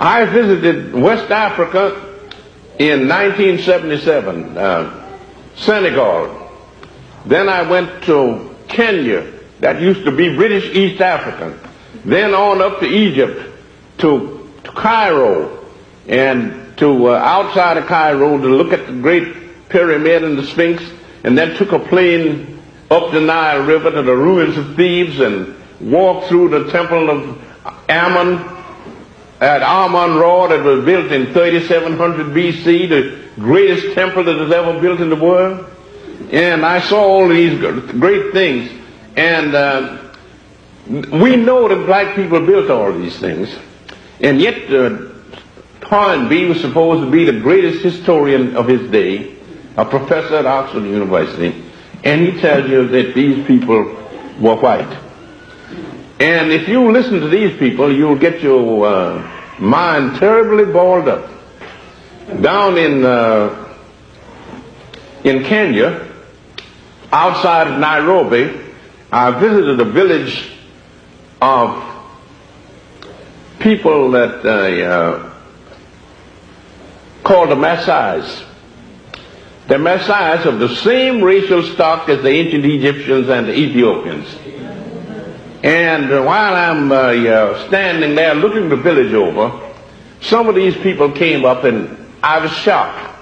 I visited West Africa in 1977, Senegal. Then I went to Kenya, that used to be British East Africa. Then on up to Egypt, to Cairo, and to outside of Cairo to look at the Great Pyramid and the Sphinx, and then took a plane up the Nile River to the ruins of Thebes and walked through the temple of Ammon at Amun-Ra that was built in 3700 BC, the greatest temple that was ever built in the world. And I saw all these great things. And we know that black people built all these things. And yet Hornby was supposed to be the greatest historian of his day, a professor at Oxford University. And he tells you that these people were white. And if you listen to these people, you'll get your mind terribly balled up. Down in Kenya, outside of Nairobi, I visited a village of people that called the Maasais. The Maasais of the same racial stock as the ancient Egyptians and the Ethiopians. And while I'm standing there looking the village over, some of these people came up and I was shocked.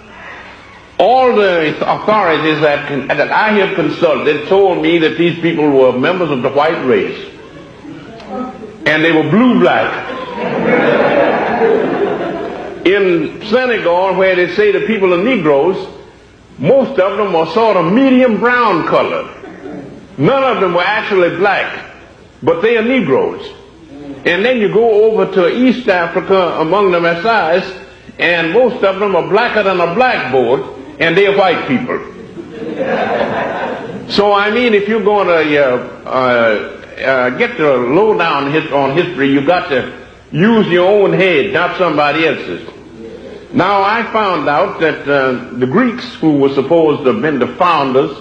All the authorities that I have consulted told me that these people were members of the white race. And they were blue-black. In Senegal, where they say the people are Negroes, most of them were sort of medium brown colored. None of them were actually black. But they are Negroes. And then you go over to East Africa among the Maasais, and most of them are blacker than a blackboard, and they are white people. So, I mean, if you're going to get the lowdown on history, you've got to use your own head, not somebody else's. Now, I found out that the Greeks, who were supposed to have been the founders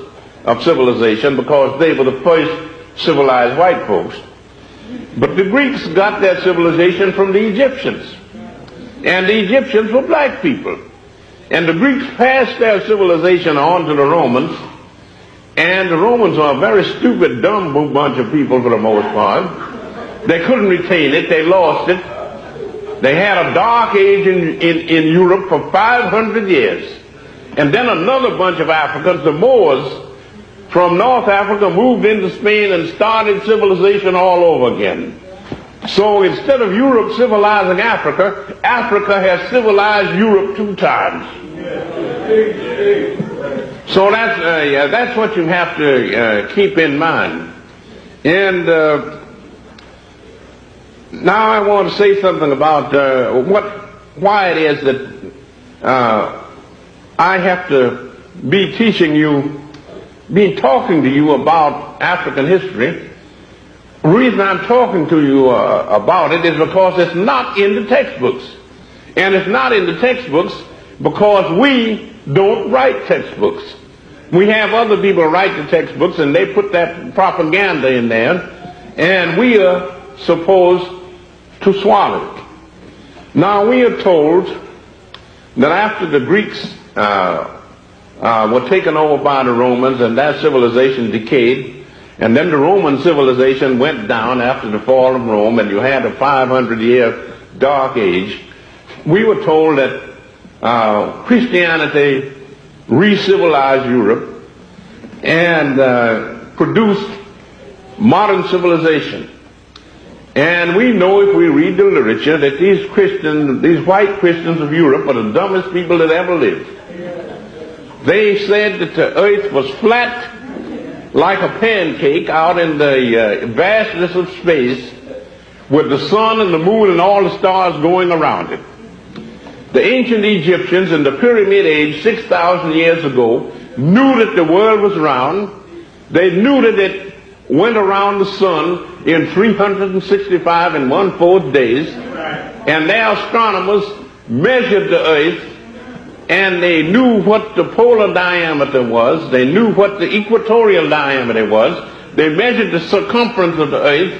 of civilization because they were the first civilized white folks. But the Greeks got their civilization from the Egyptians. And the Egyptians were black people. And the Greeks passed their civilization on to the Romans. And the Romans are a very stupid, dumb bunch of people for the most part. They couldn't retain it. They lost it. They had a dark age in Europe for 500 years. And then another bunch of Africans, the Moors, from North Africa moved into Spain and started civilization all over again. So instead of Europe civilizing Africa, Africa has civilized Europe 2 times. So that's what you have to keep in mind. And now I want to say something about why it is that I have to be talking to you about African history. The reason I'm talking to you about it is because it's not in the textbooks. And it's not in the textbooks because we don't write textbooks. We have other people write the textbooks and they put that propaganda in there, and we are supposed to swallow it. Now, we are told that after the Greeks were taken over by the Romans and that civilization decayed, and then the Roman civilization went down after the fall of Rome, and you had a 500-year dark age. We were told that Christianity re-civilized Europe and produced modern civilization. And we know, if we read the literature, that these white Christians of Europe are the dumbest people that ever lived. They said that the earth was flat like a pancake out in the vastness of space, with the sun and the moon and all the stars going around it. The ancient Egyptians in the Pyramid Age 6,000 years ago knew that the world was round. They knew that it went around the sun in 365 and 1/4 days, and their astronomers measured the earth, and they knew what the polar diameter was. They knew what the equatorial diameter was. They measured the circumference of the earth,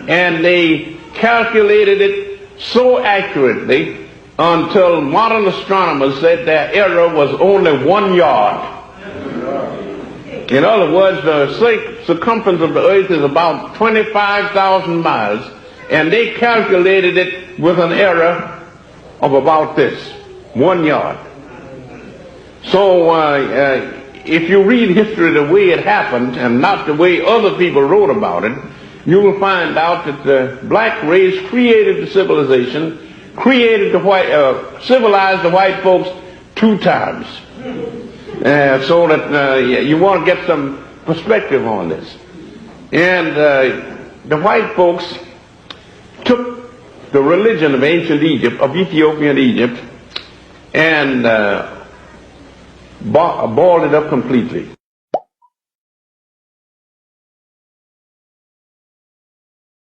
and they calculated it so accurately until modern astronomers said their error was only 1 yard. In other words, the circumference of the earth is about 25,000 miles, and they calculated it with an error of about this, 1 yard. So if you read history the way it happened and not the way other people wrote about it, you will find out that the black race created the civilization, created the white, civilized the white folks 2 times. So that you want to get some perspective on this. And the white folks took the religion of ancient Egypt, of Ethiopian Egypt, and balled it up completely.